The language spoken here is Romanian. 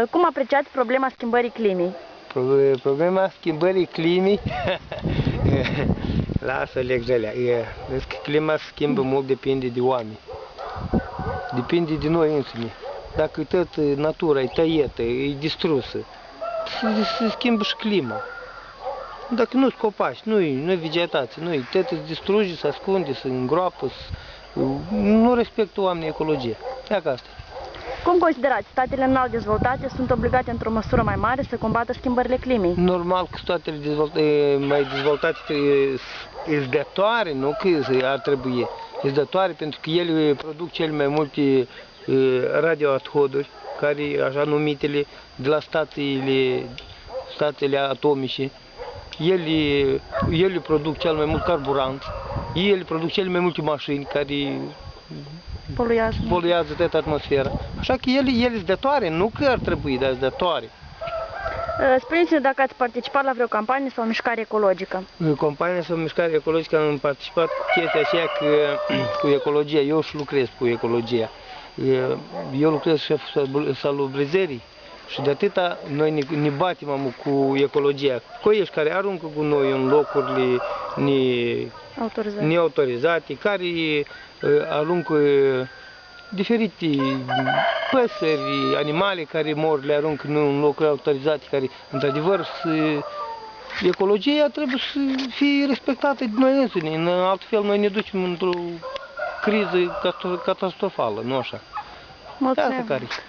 Cum apreciați problema schimbării climei? Problema schimbării climei, lasă legălea. Clima se schimbă mult, depinde de oameni. Depinde de noi însumi. Dacă tot natura e tăietă, e distrusă, se schimbă și clima. Dacă nu-s copaci, nu-i vegetație, tot se distruge, se ascunde, se îngroapă, nu respectă oamenii ecologia. Ia ca asta. Cum considerați, statele înalt dezvoltate sunt obligate într-o măsură mai mare să combată schimbările climei? Normal că statele mai dezvoltate sunt dătoare, nu că ar trebui. Sunt dătoare pentru că ele produc cele mai multe radioisotopuri, care așa numitele de la statele atomice. Ele produc cel mai mult carburant, ele produc cele mai multe mașini care poluează toată atmosfera. Așa că ele sunt dătoare, nu că ar trebui, dar sunt dătoare. Spuneți-ne dacă ați participat la vreo campanie sau mișcare ecologică. Campania sau mișcare ecologică am participat cu chestia aceea cu ecologia. Eu și lucrez cu ecologia. Eu lucrez șeful salubrizării și de atâta noi ne batem cu ecologia. Coiești care aruncă gunoi în locurile neautorizate, care aruncă diferite păsări, animale care mor, le aruncă în locuri autorizate, care, într-adevăr, ecologia trebuie să fie respectată de noi înșine. În altfel, noi ne ducem într-o criză catastrofală, nu așa? Mulțumesc!